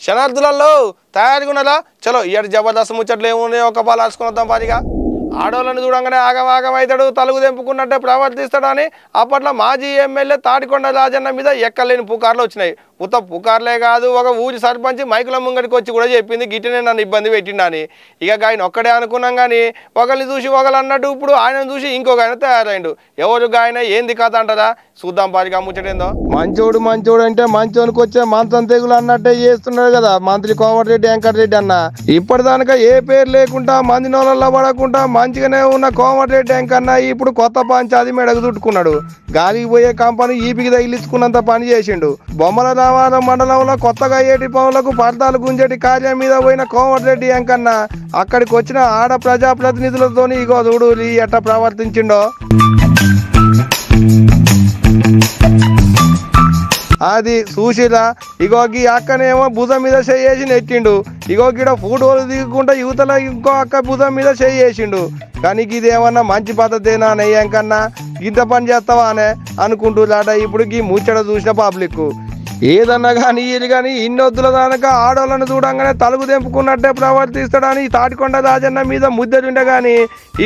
శనార్థులలో తయారుగా ఉన్నదా? చలో ఇయర్ జబర్దస్త్ ముచ్చట్లు ఏమున్నాయో ఒక బాల్ ఆడుచుకుని పారిగా. ఆడోళ్ళని చూడంగానే ఆగమాగమవుతాడు, తలుగు తెంపుకున్నట్టే ప్రవర్తిస్తాడని అప్పట్లో మాజీ ఎమ్మెల్యే తాటికొండ రాజన్న మీద ఎక్కలేని పుకార్లు వచ్చినాయి. ఉత్త పుకార్లే కాదు, ఒక ఊరి సర్పంచ్ మైకుల ముంగడికి వచ్చి కూడా చెప్పింది గిట్టనే నన్ను ఇబ్బంది పెట్టిండని. ఇక ఆయన ఒక్కడే అనుకున్నాం కానీ ఒకరిని చూసి ఒకరు అన్నట్టు ఇప్పుడు ఆయనను చూసి ఇంకొక ఆయన తయారైండు. ఎవరు ఆయన ఏంది కథ అంటారా? చూద్దాం పారిగా ముచ్చటేందో. మంచోడు మంచోడు అంటే మంచోనికి వచ్చే మంచం తెగులు అన్నట్టే చేస్తున్నాడు కదా మంత్రి కోమటిరెడ్డి వెంకటరెడ్డి అన్న. ఇప్పటిదానిక ఏ పేరు లేకుండా మంది నోళ్ళల్లో పడకుండా మంచిగానే ఉన్న కోమటిరెడ్డి వెంకన్న ఇప్పుడు కొత్త పంచాది మెడకు చుట్టుకున్నాడు. గాలికి పోయే కంపెనీ ఈపికి తగిలించుకున్నంత పని చేసిండు. బొమ్మల రామారం మండలంలో కొత్తగా ఏటి పనులకు పర్దాలు గుంజేటి కార్యం మీద పోయిన కోమటిరెడ్డి వెంకన్న అక్కడికి వచ్చిన ఆడ ప్రజాప్రతినిధులతో ఇగో చూడు ఎట్ట ప్రవర్తించిండో. అది చూసిరా, ఇగోకి అక్కనేమో భుజం మీద చేసి నెట్టిండు. ఇగోకిడ ఫోటోలు దిగకుండా యువతల ఇంకో అక్క భుజం మీద చేసిండు. కానీ ఇదేమన్నా మంచి పద్ధతేనా నెయ్యంకన్నా ఇంత పని చేస్తావా అనే అనుకుంటున్నాడ. ఇప్పుడు ఈ ముచ్చట చూసిన పబ్లిక్ ఏదన్నా కానీ ఇది కానీ ఇన్నొద్దుల దానక ఆడోళ్ళను చూడంగానే తలుగు తెంపుకున్నట్టే ప్రవర్తిస్తాడని తాటికొండ రాజన్న మీద ముద్దరుండే కానీ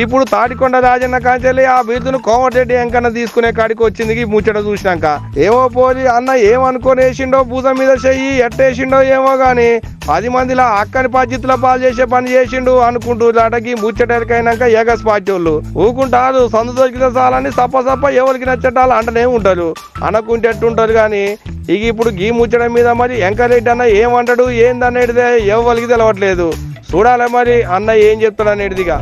ఇప్పుడు తాటికొండ రాజన్న కాంచెల్లి ఆ బిరుదును కోమటిరెడ్డి వెంకన్న తీసుకునే కాడికి వచ్చింది ఈ ముచ్చట చూసినాక. ఏమో పోలి అన్న ఏమనుకొని వేసిండో భూతం మీద చెయ్యి ఎట్టేసిండో ఏమో గాని 10 మందిలా అక్కని పద్ధతిలో పాలు చేసే పని చేసిండు అనుకుంటున్నాడకి ముచ్చటరికైనాక ఏగస్ పార్టీ వాళ్ళు ఊకుంటారు. సందు దొరికిన చాలని సప్ప ఎవరికి నచ్చటాలు అంటనే ఉంటారు. అనుకుంటే ఎట్టుంటారు కానీ ఇక ఇప్పుడు గీ ముచ్చడం మీద మరి వెంకరెడ్డి అన్న ఏమంటాడు ఏందనేటిదే ఎవరికి తెలవట్లేదు. చూడాలి మరి అన్న ఏం చెప్తాడు అనేటిదిగా.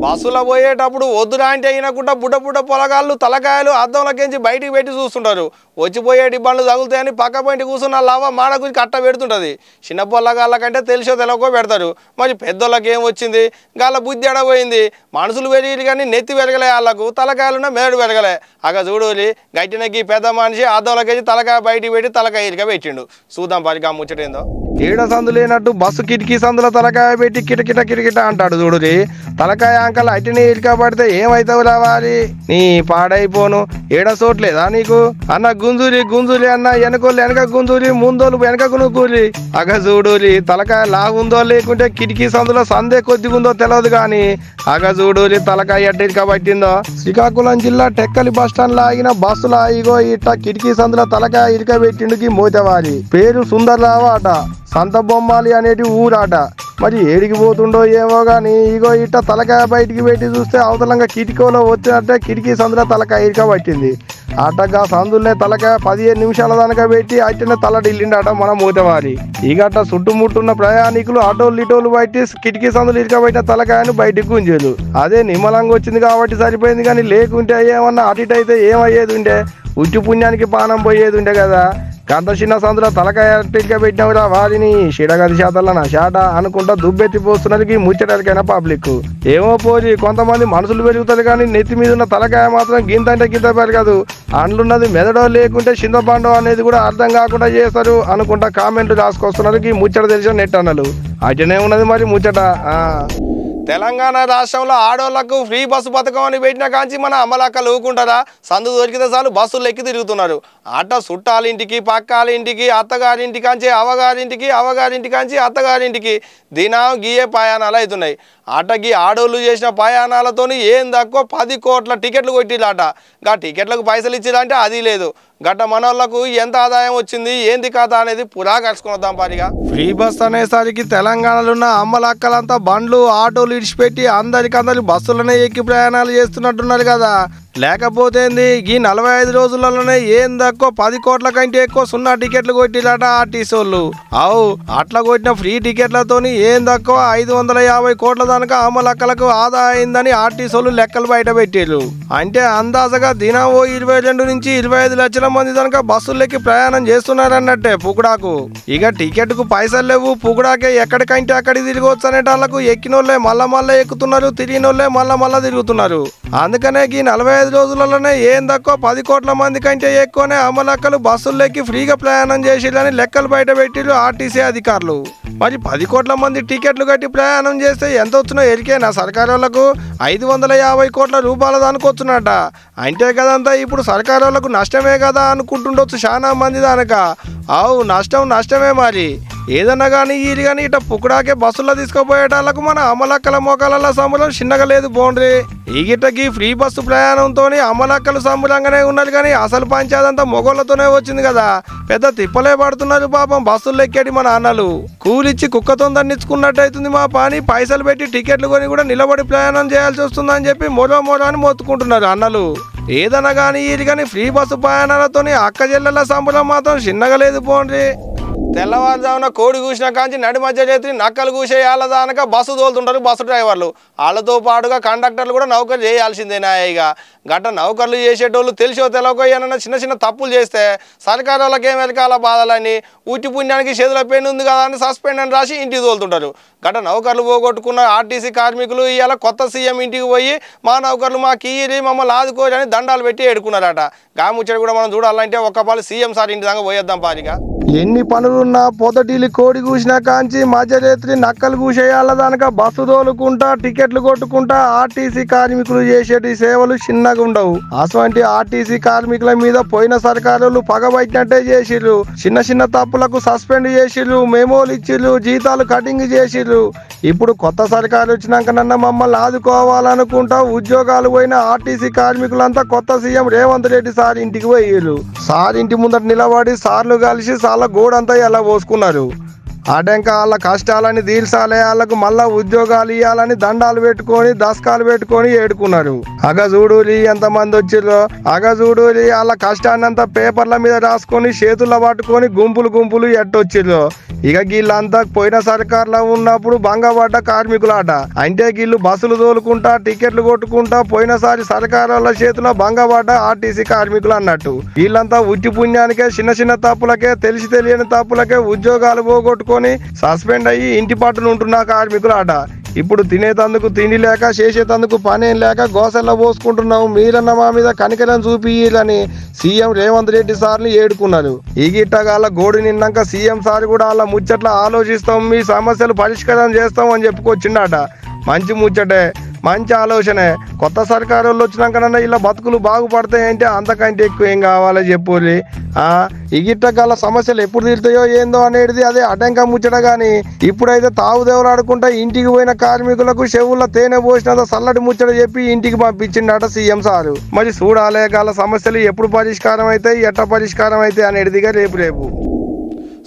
బస్సులో పోయేటప్పుడు వద్దురా అంటే అయినకుండా బుడ్డ పొలగాళ్ళు తలకాయలు అద్దంలోకించి బయటికి పెట్టి చూస్తుంటారు. వచ్చిపోయేటి బండ్లు తగులుతాయని పక్క పోయింటి కూర్చున్న లావ మాడ గురించి కట్ట పెడుతుంటుంది. చిన్న పొల్లగాళ్ళకంటే తెలిసో తెలవకో పెడతారు. మరి పెద్దోళ్ళకి ఏం వచ్చింది? గాళ్ళ బుద్ధి ఎడబోయింది. మనుషులు పెరిగి కానీ నెత్తి పెరగలే, వాళ్ళకు తలకాయలున్న మేడు పెరగలే. అగ చూడూలి గట్టినకి పెద్ద మనిషి అద్దంలోకి తలకాయ బయటికి పెట్టి తలకాయ ఇరిక పెట్టిండు. చూద్దాం పరిగా ముచ్చటేందో. ఏడ సందు లేనట్టు బస్సు కిటికీ సందులో తలకాయ పెట్టి కిటకిట అంటాడు చూడురి. తలకాయ అంకల్ అట్టిని ఇటుక పడితే ఏమైతావు రావాలి నీ పాడైపోను. ఏడ చోట్లేదా నీకు అన్న? గుంజూరి అన్న వెనకోళ్ళు వెనక గుంజూరి ముందోళ్ళు వెనకకు నువ్వురి. అగ చూడూరి తలకాయ లాగుందో లేకుంటే కిటికీ సందులో సందే కొద్దిగుందో తెలియదు కానీ అగ చూడూరి తలకాయ ఎట్ట ఇటుక పట్టిందో. శ్రీకాకుళం జిల్లా టెక్కలి బస్ స్టాండ్ లో ఆగిన బస్సులో ఇగో ఇట్ట కిటికీ సందులో తలకాయ ఇటుక పెట్టిండుకి మోతవాలి. పేరు సుందర్రావు అట, సంత బొమ్మాలి అనేటి ఊరాట. మరి ఏడికి పోతుండో ఏమో గాని ఇగో ఇట్ట తలకాయ బయటికి పెట్టి చూస్తే అవతలంగా కిటికీలో వచ్చినట్టే కిటికీ సందులో తలకాయ ఇటుక పట్టింది. అట్టగా సందులనే తలకాయ 15 నిమిషాల దానిక పెట్టి అట్టనే తలడిల్లిండట మన మూతవారి. ఇగట్ట చుట్టుముట్టున్న ప్రయాణికులు ఆటోలు ఇటోలు బయటి కిటికీ సందులు ఇటుక పెట్టిన తలకాయను బయటికి గుంజేదు. అదే నిమ్మలంగా వచ్చింది కాబట్టి సరిపోయింది కానీ లేకుంటే ఏమన్నా అటుటైతే ఏమయ్యేది ఉండే? ఉట్టి పుణ్యానికి పానం పోయేది ఉండే కదా. గంట చిన్న సందులో తలకాయ ఇటుక పెట్టినవురా వారిని షిడగది శాతల నా షాట అనుకుంటా దుబ్బెత్తి పోస్తున్నది ముచ్చటరికైనా పబ్లిక్. ఏమో పోయి కొంతమంది మనుషులు పెరుగుతుంది కానీ నెత్తి మీద ఉన్న తలకాయ మాత్రం గింతంటే గింత పెరగదు. అండ్లున్నది మెదడో లేకుంటే చింతపండు అనేది కూడా అర్థం కాకుండా చేస్తారు అనుకుంటా కామెంట్లు రాసుకొస్తున్నారు. ముచ్చట తెలిసిన నెట్ అన్నలు అటనే ఉన్నది మరి ముచ్చట. తెలంగాణ రాష్ట్రంలో ఆడోళ్లకు ఫ్రీ బస్సు పథకం అని పెట్టిన కాంచి మన అమ్మలక్కలు ఊకుంటారా? సందు దొరికితే చాలు బస్సులు ఎక్కి తిరుగుతున్నారు. అట్ట చుట్టాలింటికి పక్కాలింటికి అత్తగారింటి కాంచి అవగారింటి కాంచి అత్తగారింటికి దినం గీయే ప్రయాణాలు అవుతున్నాయి. అట్టకి ఆడోళ్ళు చేసిన ప్రయాణాలతో ఏం తక్కువ 10 కోట్ల టికెట్లు కొట్టిలాట. గా టికెట్లకు పైసలు ఇచ్చిరంటే అది లేదు. గట్ట మనోళ్లకు ఎంత ఆదాయం వచ్చింది ఏంది కథ అనేది పురా కలుసుకుందాం పారిగా. ఫ్రీ బస్ అనేసరికి తెలంగాణలో ఉన్న అమ్మలక్కలంతా బండ్లు ఆటోలు ఇడిచిపెట్టి అందరికందరు బస్సులనే ఎక్కి ప్రయాణాలు చేస్తున్నట్టున్నారు కదా. లేకపోతే ఈ 45 రోజులలోనే ఏం తక్కువ 10 కోట్ల కంటే ఎక్కువ 0 టికెట్లు కొట్టిరట ఆర్టీసీ వాళ్ళు. అవు అట్లా కొట్టిన ఫ్రీ టికెట్లతోని ఏం తక్కువ 550 కోట్ల దానిక అమ్మలక్కలకు ఆదా అయిందని ఆర్టీసీ వాళ్ళు లెక్కలు బయట పెట్టారు. అంటే అందాజగా దినం 22 నుంచి 25 లక్షల మంది దానిక బస్సులెక్కి ప్రయాణం చేస్తున్నారన్నట్టే పుకుడాకు. ఇక టికెట్ కు పైసలు లేవు, పుకుడాకే ఎక్కడికంటే అక్కడికి తిరగవచ్చు అనేటాళ్లకు ఎక్కినోళ్లే మళ్ళా ఎక్కుతున్నారు, తిరిగినోళ్లే మళ్ళా తిరుగుతున్నారు. అందుకనే ఈ 45 రోజులలోనే ఏం తక్కువ 10 కోట్ల మంది కంటే ఎక్కువనే అమ్మలక్కలు బస్సుల్లోకి ఫ్రీగా ప్రయాణం చేసిరని లెక్కలు బయట పెట్టిరు ఆర్టీసీ అధికారులు. మరి 10 కోట్ల మంది టికెట్లు కట్టి ప్రయాణం చేస్తే ఎంత వచ్చినా ఎరికేనా సర్కారు వాళ్ళకు 550 కోట్ల రూపాయల దానికి వచ్చునట. అంటే కదంతా ఇప్పుడు సర్కారు వాళ్ళకు నష్టమే కదా అనుకుంటుండొచ్చు చాలా మంది దానక. అవు నష్టమే మరి. ఏదన్నా కానీ ఇది కానీ ఇట్లా పుక్కడాకే బస్సుల్లో తీసుకుపోయేటాళ్ళకు మన అమలక్కల మోకాల సంబరం చిన్నగా లేదు పోండ్రి. ఈ గిట్టకి ఫ్రీ బస్సు ప్రయాణంతో అమలక్కలు సంబరంగానే ఉన్నారు కానీ అసలు పంచాదంతా మొగోళ్ళతోనే వచ్చింది కదా. పెద్ద తిప్పలే పడుతున్నారు పాపం బస్సుల్లో ఎక్కేటి మన అన్నలు. కూలిచ్చి కుక్కతో దండించుకున్నట్టు అవుతుంది మా పని. పైసలు పెట్టి టికెట్లు కొని కూడా నిలబడి ప్రయాణం చేయాల్సి వస్తుందని చెప్పి మొరో అని మొత్తుకుంటున్నారు అన్నలు. ఏదన్నా కానీ ఇది కానీ ఫ్రీ బస్సు ప్రయాణాలతో అక్క చెల్లెల సంబరం మాత్రం చిన్నగా లేదు పోండ్రి. తెల్లవారుజామున కోడి కూసిన కాంచి నడి మధ్య చేతి నక్కలు కూసేయాల దానక బస్సు తోలుతుంటారు బస్సు డ్రైవర్లు. వాళ్ళతో పాటుగా కండక్టర్లు కూడా నౌకరు చేయాల్సిందేనా. ఇక గట్ట నౌకర్లు చేసేటోళ్ళు తెలిసో తెలవకో ఏమన్నా చిన్న తప్పులు చేస్తే సర్కారు వాళ్ళకి ఏం వెనకాల బాధలని ఉట్టి పుణ్యానికి చేతుల పెయిన్ ఉంది కదా అని సస్పెండ్ అని రాసి ఇంటికి తోలుతుంటారు. గట్ట నౌకర్లు పోగొట్టుకున్న ఆర్టీసీ కార్మికులు ఇవాళ కొత్త సీఎం ఇంటికి పోయి మా నౌకర్లు మా కీరి మమ్మల్ని ఆదుకోరు అని దండాలు పెట్టి ఏడుకున్నారట. గాముచ్చడి కూడా మనం చూడాలంటే ఒక్కపాలు సీఎం సార్ ఇంటి దాకా పోయేద్దాం పారిగా. ఎన్ని పనులున్నా పొదటిల్లి కోడి కూసిన కాంచి మధ్యరేత్రి నక్కలు కూసేయాల దానక బస్సు తోలుకుంటా టికెట్లు కొట్టుకుంటా ఆర్టీసీ కార్మికులు చేసేటి సేవలు చిన్నగా ఉండవు. అటువంటి ఆర్టీసీ కార్మికుల మీద పోయిన సర్కారులు పగబట్టినట్టే చేసిర్రు. చిన్న తప్పులకు సస్పెండ్ చేసిర్రు, మెమోలు ఇచ్చిర్రు, జీతాలు కటింగ్ చేసిర్రు. ఇప్పుడు కొత్త సర్కారు వచ్చినాకనన్నా మమ్మల్ని ఆదుకోవాలనుకుంటా ఉద్యోగాలు పోయిన ఆర్టీసీ కార్మికులంతా కొత్త సీఎం రేవంత్ రెడ్డి సార్ ఇంటికి పోయిర్రు. సార్ ఇంటి ముందట నిలబడి సార్లు కలిసి చాలా గోడంతా ఎలా పోసుకున్నారు. అడంక వాళ్ళ కష్టాలని తీర్చాలి, వాళ్ళకు మళ్ళా ఉద్యోగాలు ఇవ్వాలని దండాలు పెట్టుకొని దస్కాలు పెట్టుకొని ఏడుకున్నారు. అగజూడూరి ఎంతమంది వచ్చిర్రో, అగజూడూరి వాళ్ళ కష్టాన్ని అంతా పేపర్ల మీద రాసుకొని చేతుల్లో పట్టుకొని గుంపులు ఎట్టొచ్చిర్రో. ఇక వీళ్ళంతా పోయిన సర్కార్లో ఉన్నప్పుడు భంగపడ్డ కార్మికులాట. అంటే వీళ్ళు బస్సులు తోలుకుంటా టికెట్లు కొట్టుకుంటా పోయినసారి సర్కారుల చేతిలో భంగపడ్డ ఆర్టీసీ కార్మికులు అన్నట్టు. వీళ్ళంతా ఉట్టి పుణ్యానికే చిన్న తప్పులకే తెలియని తప్పులకే ఉద్యోగాలు పోగొట్టుకొని సస్పెండ్ అయ్యి ఇంటి పట్టున ఉంటున్న కార్మికులాట. ఇప్పుడు తినేతందుకు తిండి లేక చేసేతందుకు పనేం లేక గోసెల్లో పోసుకుంటున్నాము, మీరన్న మా మీద కనికరం చూపియ్యాలని సీఎం రేవంత్ రెడ్డి సార్ని ఏడుకున్నారు. ఈ గిట్టగాల గోడు నిన్నాక సీఎం సార్ కూడా అలా ముచ్చట్ల ఆలోచిస్తాం, మీ సమస్యలు పరిష్కారం చేస్తాం అని చెప్పుకొచ్చిండట. మంచి ముచ్చటే, మంచి ఆలోచనే. కొత్త సర్కారు వాళ్ళు వచ్చినాకనన్నా ఇలా బతుకులు బాగుపడతాయంటే అంతకంటే ఎక్కువ ఏం కావాలో చెప్పుర్రి. ఈ గిట్టగాల సమస్యలు ఎప్పుడు తీరుతాయో ఏందో అనేది అదే అటంక ముచ్చట. గాని ఇప్పుడైతే తావుదేవులు ఆడుకుంటా ఇంటికి పోయిన కార్మికులకు చెవుల్లో తేనె పోసినంత చల్లటి ముచ్చట చెప్పి ఇంటికి పంపించిండట సీఎం సారు. మరి చూడాలే గాల సమస్యలు ఎప్పుడు పరిష్కారం అవుతాయి, ఎట్ట పరిష్కారం అవుతాయి అనేదిగా రేపు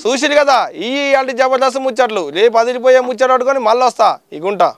చూసిరు కదా ఈ జబర్దస్త్ ముచ్చట్లు. రేపు అదిరిపోయే ముచ్చట పట్టుకొని మళ్ళీ వస్తా. ఇగుంటా.